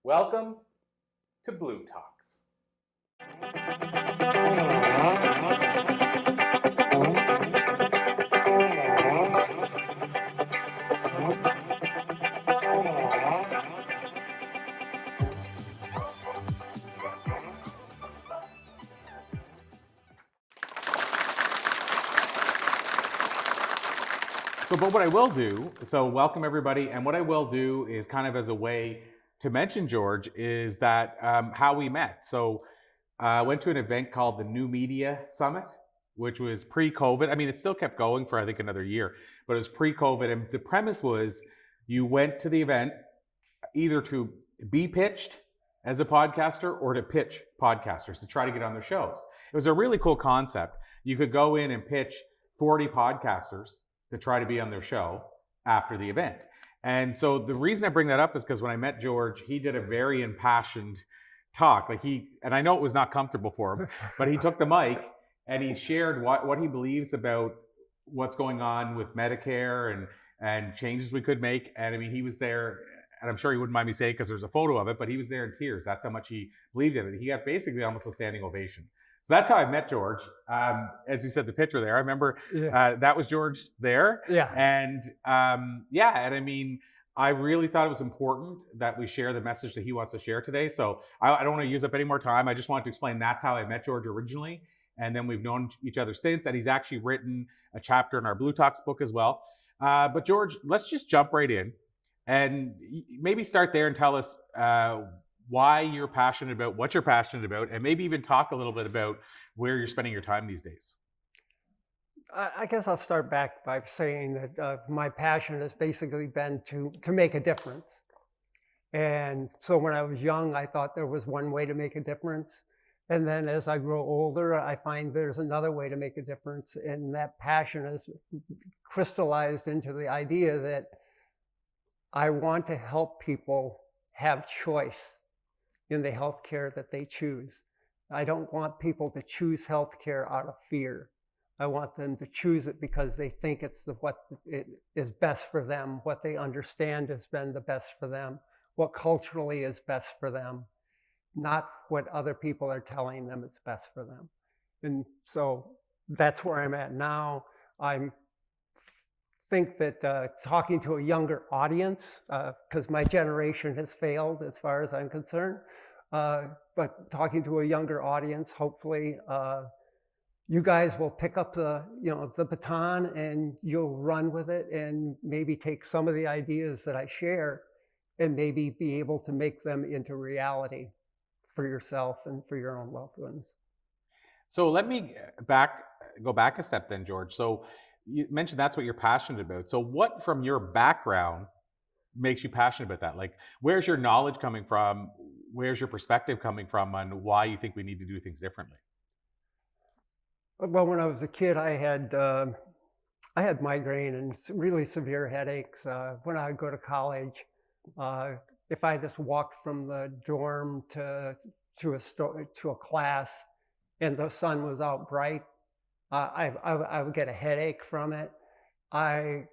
Welcome to Blue Talks. But what I will do, welcome everybody, and what I will do is kind of as a way to mention George is that how we met. So I went to an event called the New Media Summit, which was pre-COVID. I mean, it still kept going for I think another year, but it was pre-COVID. And the premise was you went to the event either to be pitched as a podcaster or to pitch podcasters to try to get on their shows. It was a really cool concept. You could go in and pitch 40 podcasters to try to be on their show after the event. And so the reason I bring that up is because when I met George, he did a very impassioned talk. And I know it was not comfortable for him, but he took the mic and he shared what he believes about what's going on with Medicare and changes we could make. And I mean, he was there, and I'm sure he wouldn't mind me saying because there's a photo of it, but he was there in tears. That's how much he believed in it. He got basically almost a standing ovation. So that's how I met George. As you said, the picture there, I remember that was George there. Yeah. And and I mean, I really thought it was important that we share the message that he wants to share today. So I don't want to use up any more time. I just wanted to explain that's how I met George originally. And then we've known each other since. And he's actually written a chapter in our Blue Talks book as well. But George, let's just jump right in and maybe start there and tell us why you're passionate about what you're passionate about, and maybe even talk a little bit about where you're spending your time these days. I guess I'll start back by saying that my passion has basically been to make a difference. And so when I was young, I thought there was one way to make a difference. And then as I grow older, I find there's another way to make a difference. And that passion is crystallized into the idea that I want to help people have choice in the healthcare that they choose. I don't want people to choose healthcare out of fear. I want them to choose it because they think it's what it is best for them, what they understand has been the best for them, what culturally is best for them, not what other people are telling them is best for them. And so that's where I'm at now. I think that talking to a younger audience, because my generation has failed as far as I'm concerned, but talking to a younger audience, hopefully you guys will pick up the baton and you'll run with it and maybe take some of the ideas that I share and maybe be able to make them into reality for yourself and for your own loved ones. So let me go back a step then, George. So you mentioned that's what you're passionate about. So what from your background makes you passionate about that? Like, where's your knowledge coming from? Where's your perspective coming from on why you think we need to do things differently? Well, when I was a kid, I had migraine and really severe headaches. When I would go to college, if I just walked from the dorm to a class and the sun was out bright, I would get a headache from it. That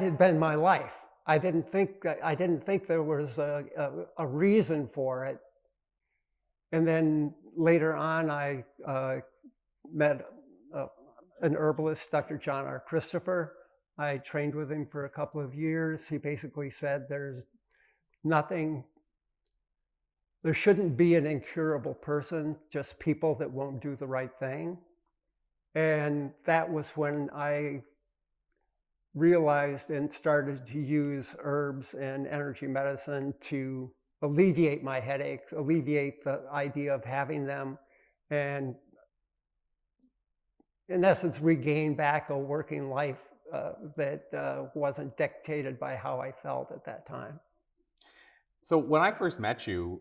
had been my life. I didn't think there was a reason for it. And then later on, I met an herbalist, Dr. John R. Christopher. I trained with him for a couple of years. He basically said there shouldn't be an incurable person, just people that won't do the right thing. And that was when I realized and started to use herbs and energy medicine to alleviate my headaches, alleviate the idea of having them, and in essence regain back a working life that wasn't dictated by how I felt at that time. So when I first met you,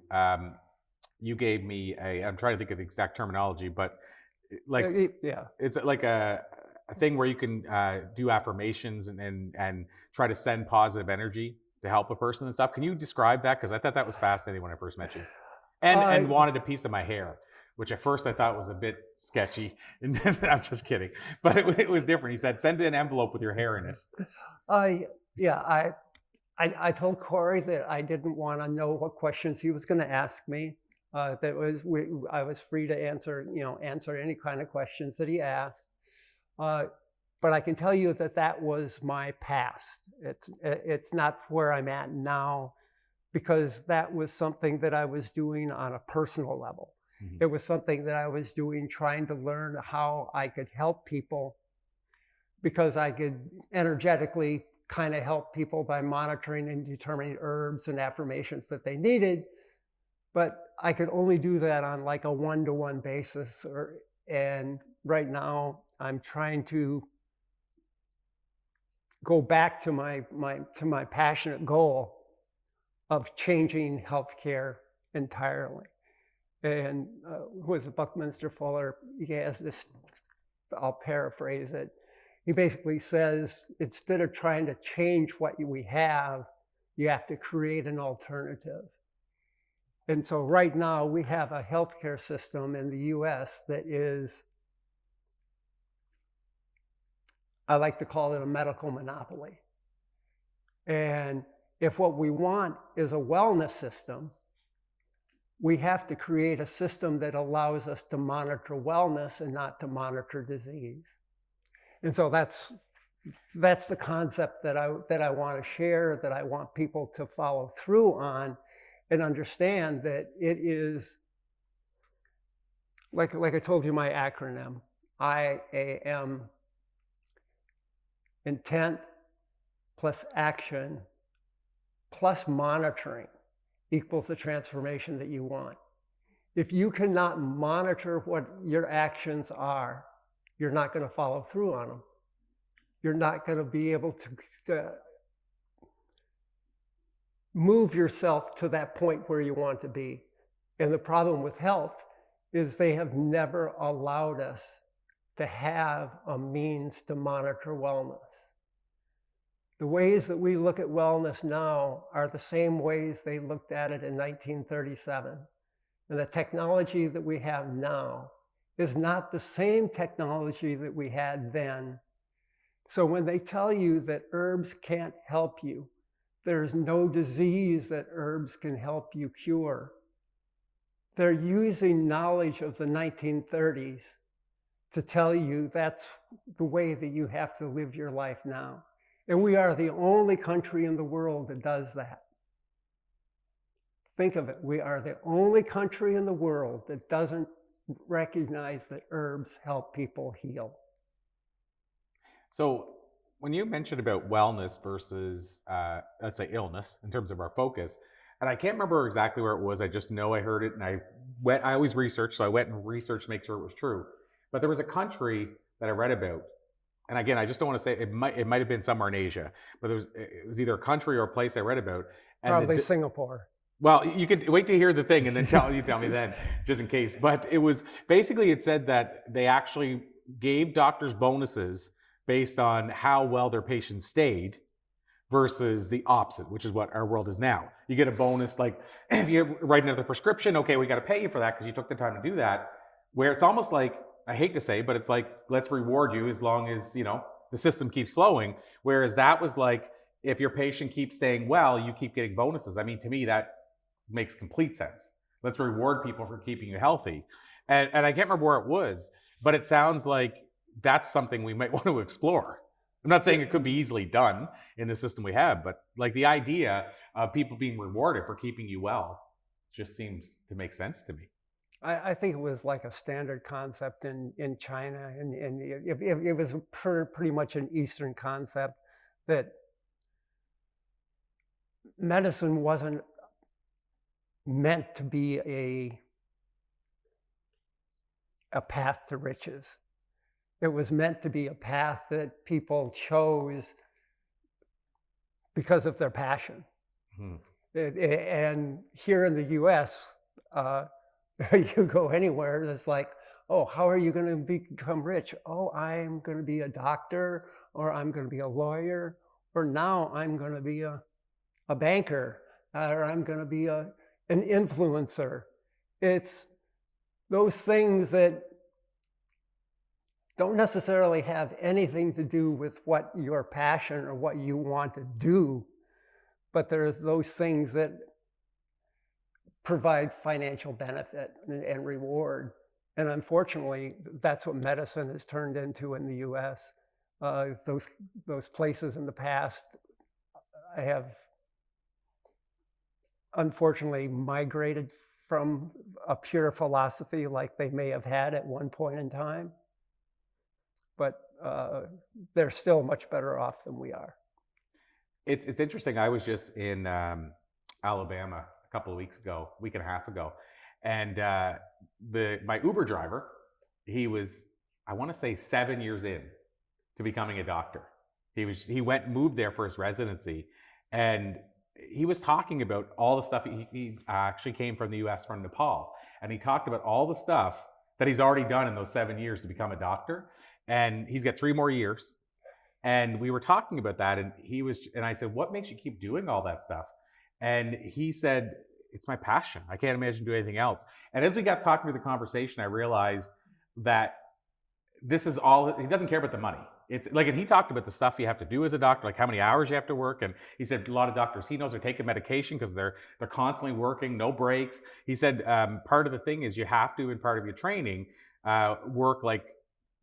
you gave me I'm trying to think of the exact terminology, but it's like a thing where you can do affirmations and try to send positive energy to help a person and stuff. Can you describe that? Because I thought that was fascinating when I first met you. And wanted a piece of my hair, which at first I thought was a bit sketchy. And I'm just kidding. But it was different. He said, send an envelope with your hair in it. I I told Corey that I didn't want to know what questions he was going to ask me. I was free to answer any kind of questions that he asked. But I can tell you that that was my past. It's not where I'm at now, because that was something that I was doing on a personal level. It was something that I was doing trying to learn how I could help people, because I could energetically kind of help people by monitoring and determining herbs and affirmations that they needed. But I could only do that on like a one-to-one basis. And right now I'm trying to go back to my passionate goal of changing healthcare entirely. And who was Buckminster Fuller? He has this, I'll paraphrase it. He basically says, instead of trying to change what we have, you have to create an alternative. And so right now we have a healthcare system in the US that is, I like to call it a medical monopoly. And if what we want is a wellness system, we have to create a system that allows us to monitor wellness and not to monitor disease. And so that's the concept that I want to share, that I want people to follow through on and understand that it is, like I told you, my acronym, IAM, intent plus action plus monitoring equals the transformation that you want. If you cannot monitor what your actions are, you're not going to follow through on them. You're not going to be able to move yourself to that point where you want to be. And the problem with health is they have never allowed us to have a means to monitor wellness. The ways that we look at wellness now are the same ways they looked at it in 1937. And the technology that we have now is not the same technology that we had then. So when they tell you that herbs can't help you, there's no disease that herbs can help you cure. They're using knowledge of the 1930s to tell you that's the way that you have to live your life now. And we are the only country in the world that does that. Think of it. We are the only country in the world that doesn't recognize that herbs help people heal. So when you mentioned about wellness versus, let's say, illness in terms of our focus, and I can't remember exactly where it was. I just know I heard it, and I always research, so I went and researched to make sure it was true. But there was a country that I read about, and again, I just don't want to say it might have been somewhere in Asia, but it was either a country or a place I read about. And probably Singapore. Well, you could wait to hear the thing and then tell me then, just in case. But it was basically, it said that they actually gave doctors bonuses based on how well their patients stayed versus the opposite, which is what our world is now. You get a bonus, like if you write another prescription, okay, we got to pay you for that because you took the time to do that. Where it's almost like, I hate to say, but it's like, let's reward you as long as, the system keeps flowing. Whereas that was like, if your patient keeps staying well, you keep getting bonuses. I mean, to me, that makes complete sense. Let's reward people for keeping you healthy. And I can't remember where it was, but it sounds like that's something we might want to explore. I'm not saying it could be easily done in the system we have, but like the idea of people being rewarded for keeping you well just seems to make sense to me. I think it was like a standard concept in China, and it was pretty much an Eastern concept that medicine wasn't meant to be a path to riches. It was meant to be a path that people chose because of their passion. And here in the US, you go anywhere, it's like, oh, how are you going to become rich? Oh, I'm going to be a doctor, or I'm going to be a lawyer, or now I'm going to be a banker, or I'm going to be an influencer. It's those things that don't necessarily have anything to do with what your passion or what you want to do, but there's those things that provide financial benefit and reward. And unfortunately, that's what medicine has turned into in the U.S. Those places in the past have unfortunately migrated from a pure philosophy like they may have had at one point in time, but they're still much better off than we are. It's interesting. I was just in Alabama a couple of weeks ago, week and a half ago, and my Uber driver, he was, I want to say, 7 years in to becoming a doctor. He went and moved there for his residency, and he was talking about all the stuff. He actually came from the U.S. from Nepal, and he talked about all the stuff that he's already done in those 7 years to become a doctor, and he's got 3 more years. And we were talking about that, and I said, "What makes you keep doing all that stuff?" And he said, "It's my passion. I can't imagine doing anything else." And as we got talking through the conversation, I realized that this is all, he doesn't care about the money. It's like, and he talked about the stuff you have to do as a doctor, like how many hours you have to work. And he said a lot of doctors he knows are taking medication because they're constantly working, no breaks. He said part of the thing is you have to, in part of your training, work like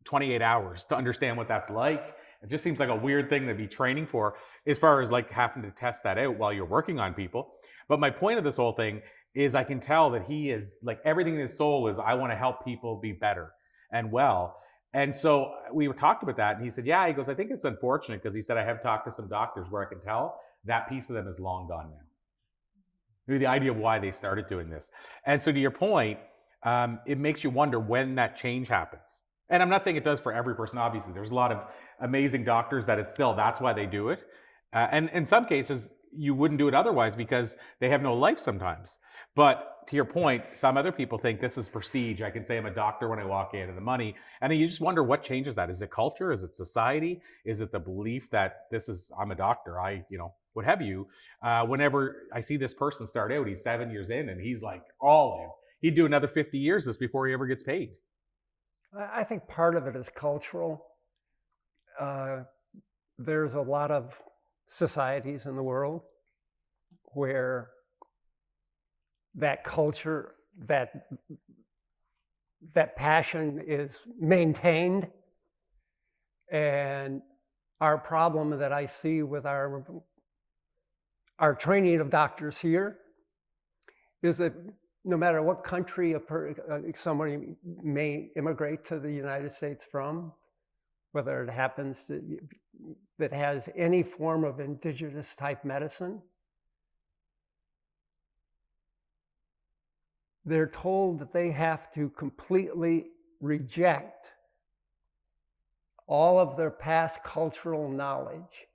28 hours to understand what that's like. It just seems like a weird thing to be training for, as far as like having to test that out while you're working on people. But my point of this whole thing is I can tell that he is like, everything in his soul is, I want to help people be better and well. And so we talked about that, and he said, "Yeah," he goes, "I think it's unfortunate," because he said, "I have talked to some doctors where I can tell that piece of them is long gone now." Maybe the idea of why they started doing this. And so to your point, it makes you wonder when that change happens. And I'm not saying it does for every person, obviously. There's a lot of amazing doctors that it's still, that's why they do it. And in some cases, you wouldn't do it otherwise because they have no life sometimes. But to your point, some other people think this is prestige. I can say I'm a doctor when I walk in, and the money. And then you just wonder what changes that. Is it culture? Is it society? Is it the belief that this is, I'm a doctor, what have you? Whenever I see this person start out, he's 7 years in and he's like all in. He'd do another 50 years this before he ever gets paid. I think part of it is cultural. There's a lot of societies in the world where that culture, that passion is maintained. And our problem that I see with our training of doctors here is that no matter what country somebody may immigrate to the United States from, whether it happens that has any form of indigenous type medicine, they're told that they have to completely reject all of their past cultural knowledge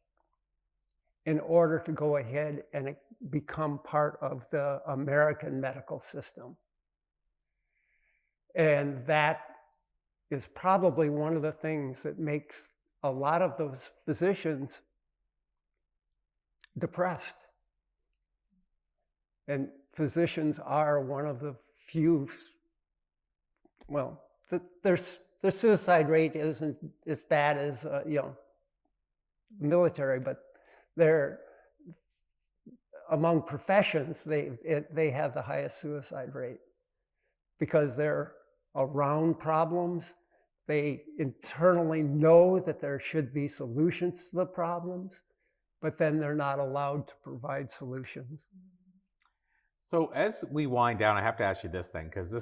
in order to go ahead and become part of the American medical system. And that is probably one of the things that makes a lot of those physicians depressed. And physicians are one of the few, well, their suicide rate isn't as bad as military, but they're among professions, they have the highest suicide rate because they're around problems. They internally know that there should be solutions to the problems, but then they're not allowed to provide solutions. So as we wind down, I have to ask you this thing, because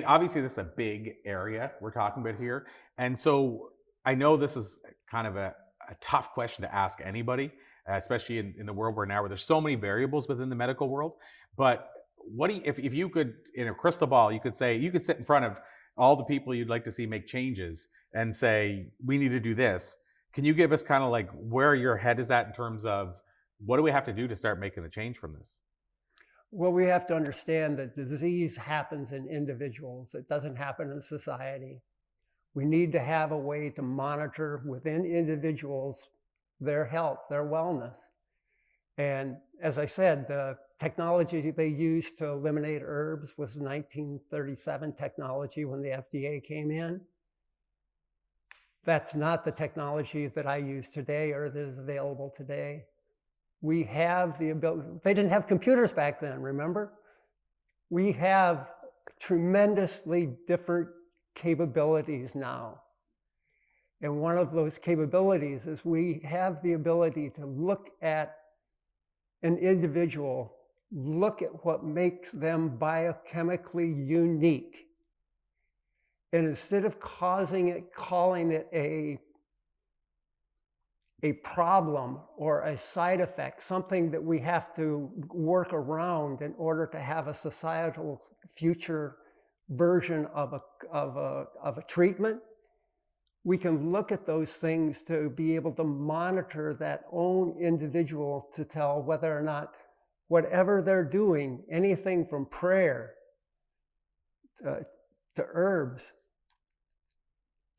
obviously this is a big area we're talking about here. And so I know this is kind of a tough question to ask anybody, especially in the world we're now, where there's so many variables within the medical world. But if you could, in a crystal ball, you could sit in front of all the people you'd like to see make changes and say, we need to do this. Can you give us kind of like where your head is at in terms of what do we have to do to start making the change from this? Well, we have to understand that the disease happens in individuals. It doesn't happen in society. We need to have a way to monitor within individuals their health, their wellness. And as I said, the technology they used to eliminate herbs was 1937 technology when the FDA came in. That's not the technology that I use today or that is available today. We have the ability, they didn't have computers back then, remember? We have tremendously different capabilities now. And one of those capabilities is we have the ability to look at an individual, look at what makes them biochemically unique. And instead of calling it a problem or a side effect, something that we have to work around in order to have a societal future version of a treatment, we can look at those things to be able to monitor that own individual to tell whether or not whatever they're doing, anything from prayer to herbs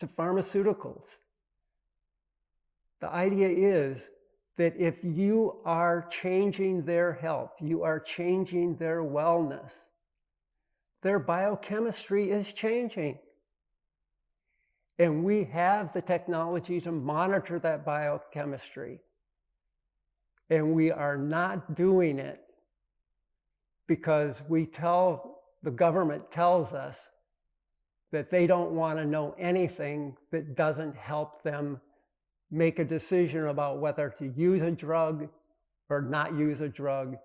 to pharmaceuticals. The idea is that if you are changing their health, you are changing their wellness, their biochemistry is changing. And we have the technology to monitor that biochemistry. And we are not doing it because the government tells us that they don't want to know anything that doesn't help them make a decision about whether to use a drug or not use a drug,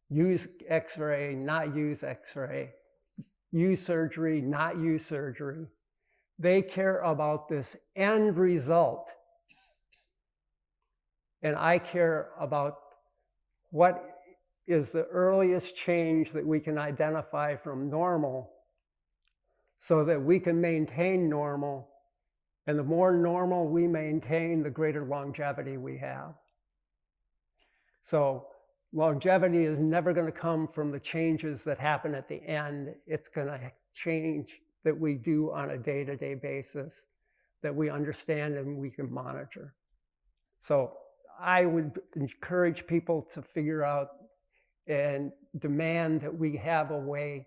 use X-ray, not use X-ray, use surgery, not use surgery. They care about this end result. And I care about what is the earliest change that we can identify from normal so that we can maintain normal. And the more normal we maintain, the greater longevity we have. So longevity is never going to come from the changes that happen at the end. It's going to change that we do on a day-to-day basis, that we understand and we can monitor. So I would encourage people to figure out and demand that we have a way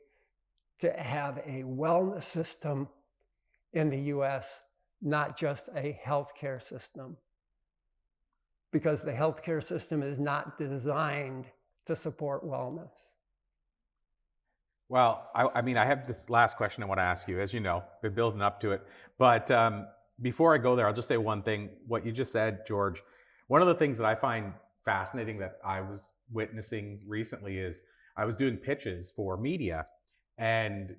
to have a wellness system in the US, not just a healthcare system. Because the healthcare system is not designed to support wellness. Well, I mean, I have this last question I want to ask you. As you know, been building up to it. But before I go there, I'll just say one thing. What you just said, George, one of the things that I find fascinating that I was witnessing recently is I was doing pitches for media, and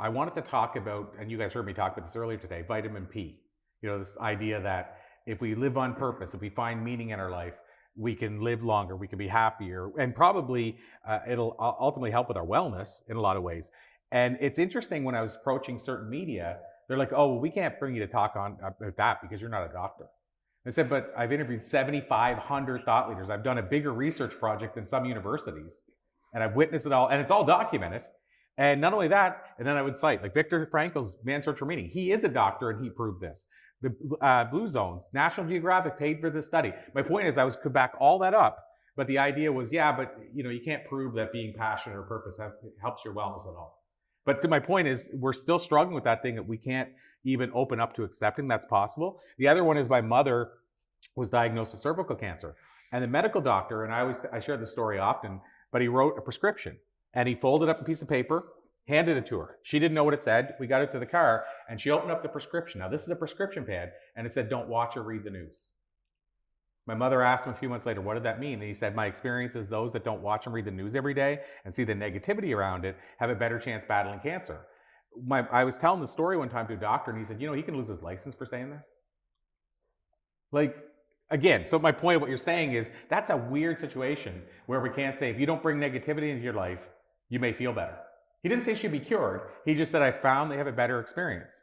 I wanted to talk about, and you guys heard me talk about this earlier today, vitamin P. You know, this idea that if we live on purpose, if we find meaning in our life, we can live longer, we can be happier, and probably it'll ultimately help with our wellness in a lot of ways. And it's interesting, when I was approaching certain media, they're like, oh, well, we can't bring you to talk about that because you're not a doctor. I said, but I've interviewed 7,500 thought leaders. I've done a bigger research project than some universities, and I've witnessed it all, and it's all documented. And not only that, and then I would cite, like Viktor Frankl's Man's Search for Meaning. He is a doctor, and he proved this. The Blue Zones, National Geographic paid for this study. My point is, I could back all that up, but the idea was, yeah, but you can't prove that being passionate or purpose helps your wellness at all. But to my point is, we're still struggling with that thing that we can't even open up to accepting that's possible. The other one is, my mother was diagnosed with cervical cancer, and the medical doctor, and I share this story often, but he wrote a prescription, and he folded up a piece of paper, handed it to her. She didn't know what it said. We got it to the car, and she opened up the prescription. Now, this is a prescription pad, and it said, don't watch or read the news. My mother asked him a few months later, what did that mean? And he said, my experience is those that don't watch and read the news every day and see the negativity around it have a better chance battling cancer. I was telling the story one time to a doctor, and he said, he can lose his license for saying that. Like, again, so my point of what you're saying is, that's a weird situation where we can't say, if you don't bring negativity into your life, you may feel better. He didn't say she'd be cured. He just said, I found they have a better experience.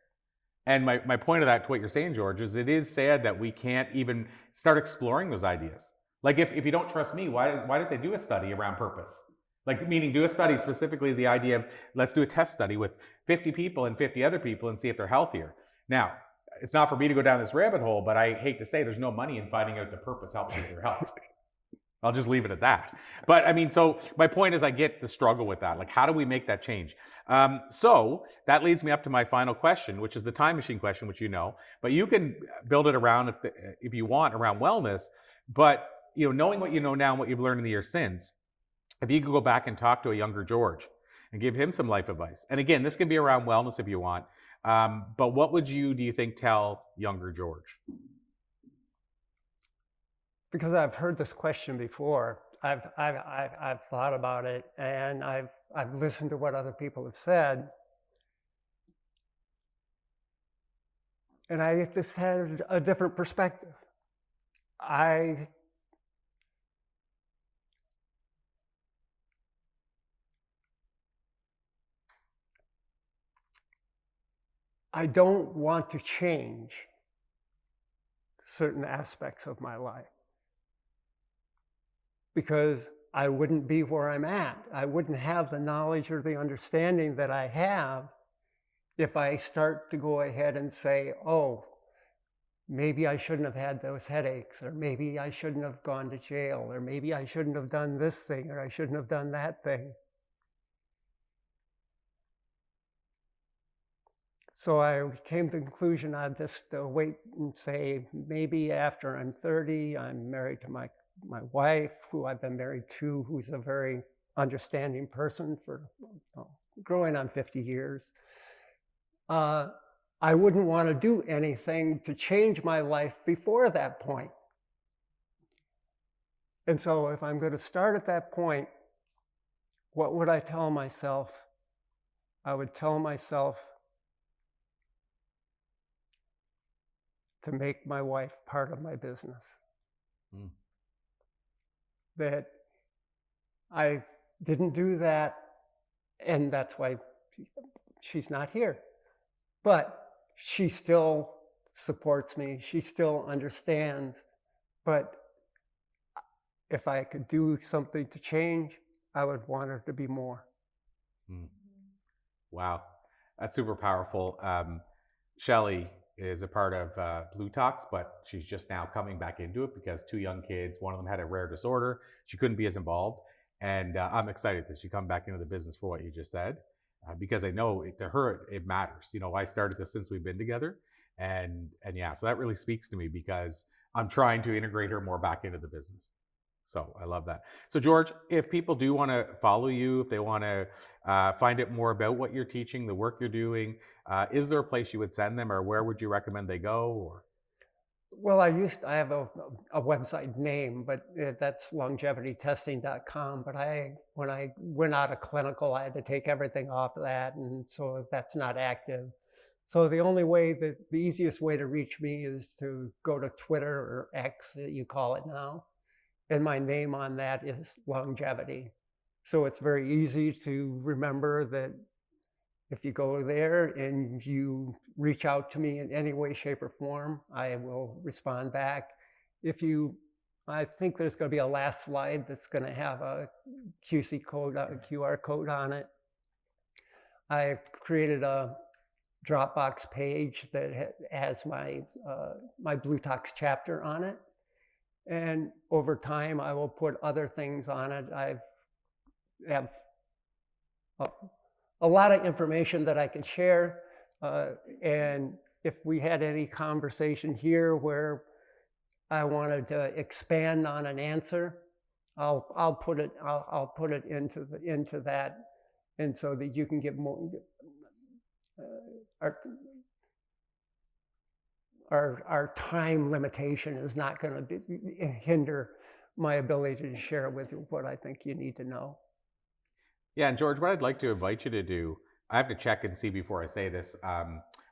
And my point of that, to what you're saying, George, is it is sad that we can't even start exploring those ideas. Like, if you don't trust me, why did they do a study around purpose? Like, meaning do a study specifically the idea of, let's do a test study with 50 people and 50 other people and see if they're healthier. Now, it's not for me to go down this rabbit hole, but I hate to say there's no money in finding out the purpose helps you with your health. I'll just leave it at that. But I mean, so my point is, I get the struggle with that. Like, how do we make that change? So that leads me up to my final question, which is the time machine question, which you know. But you can build it around, if you want, around wellness. But knowing what you know now and what you've learned in the years since, if you could go back and talk to a younger George and give him some life advice, and again, this can be around wellness if you want, but what would do you think, tell younger George? Because I've heard this question before, I've thought about it, and I've listened to what other people have said, and I just had a different perspective. I don't want to change certain aspects of my life, because I wouldn't be where I'm at. I wouldn't have the knowledge or the understanding that I have if I start to go ahead and say, oh, maybe I shouldn't have had those headaches, or maybe I shouldn't have gone to jail, or maybe I shouldn't have done this thing, or I shouldn't have done that thing. So I came to the conclusion I'd just wait and say, maybe after I'm 30, I'm married to my wife, who I've been married to, who's a very understanding person for growing on 50 years. I wouldn't want to do anything to change my life before that point. And so if I'm going to start at that point, what would I tell myself? I would tell myself to make my wife part of my business. That I didn't do that, and that's why she's not here. But she still supports me, she still understands, but if I could do something to change, I would want her to be more. Wow, that's super powerful. Shelley is a part of Blue Talks, but she's just now coming back into it because 2 young kids, one of them had a rare disorder. She couldn't be as involved. And I'm excited that she come back into the business for what you just said, because I know to her, it matters. I started this since we've been together. And yeah, so that really speaks to me because I'm trying to integrate her more back into the business. So I love that. So George, if people do want to follow you, if they want to find out more about what you're teaching, the work you're doing, is there a place you would send them, or where would you recommend they go? Or well, I have a website name, but that's longevitytesting.com. But when I went out of clinical, I had to take everything off of that, and so that's not active. So the easiest way to reach me is to go to Twitter, or X, you call it now. And my name on that is Longevity. So it's very easy to remember that if you go there and you reach out to me in any way, shape, or form, I will respond back. I think there's going to be a last slide that's going to have a QR code on it. I created a Dropbox page that has my Blue Talks chapter on it. And over time, I will put other things on it. I have a lot of information that I can share. And if we had any conversation here where I wanted to expand on an answer, I'll put it into that, and so that you can get more. Our time limitation is not going to hinder my ability to share with you what I think you need to know. Yeah, and George, what I'd like to invite you to do, I have to check and see before I say this.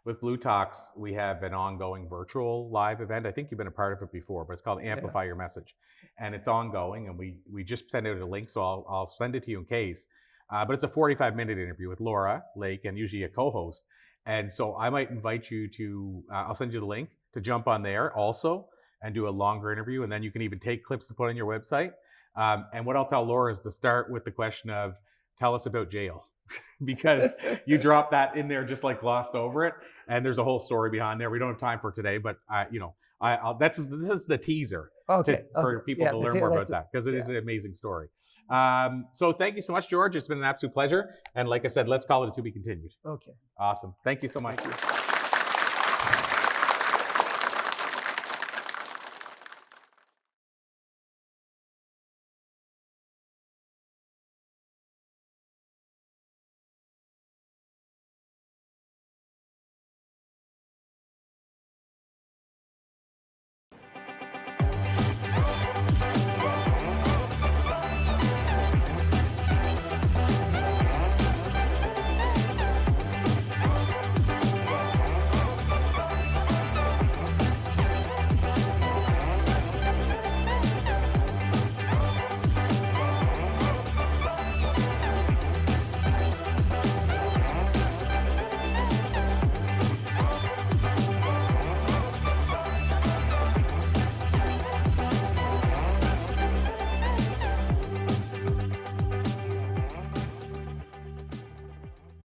With Blue Talks, we have an ongoing virtual live event. I think you've been a part of it before, but it's called Amplify Your Message. And it's ongoing, and we just sent out a link, so I'll send it to you in case. But it's a 45-minute interview with Laura Lake, and usually a co-host. And so I might invite you to, I'll send you the link to jump on there also and do a longer interview. And then you can even take clips to put on your website. And what I'll tell Laura is to start with the question of, tell us about jail. Because you dropped that in there, just like glossed over it. And there's a whole story behind there. We don't have time for today, but this is the teaser for people to learn more about that, because it is an amazing story. So thank you so much, George. It's been an absolute pleasure. And like I said, let's call it a to be continued. Okay. Awesome. Thank you so much.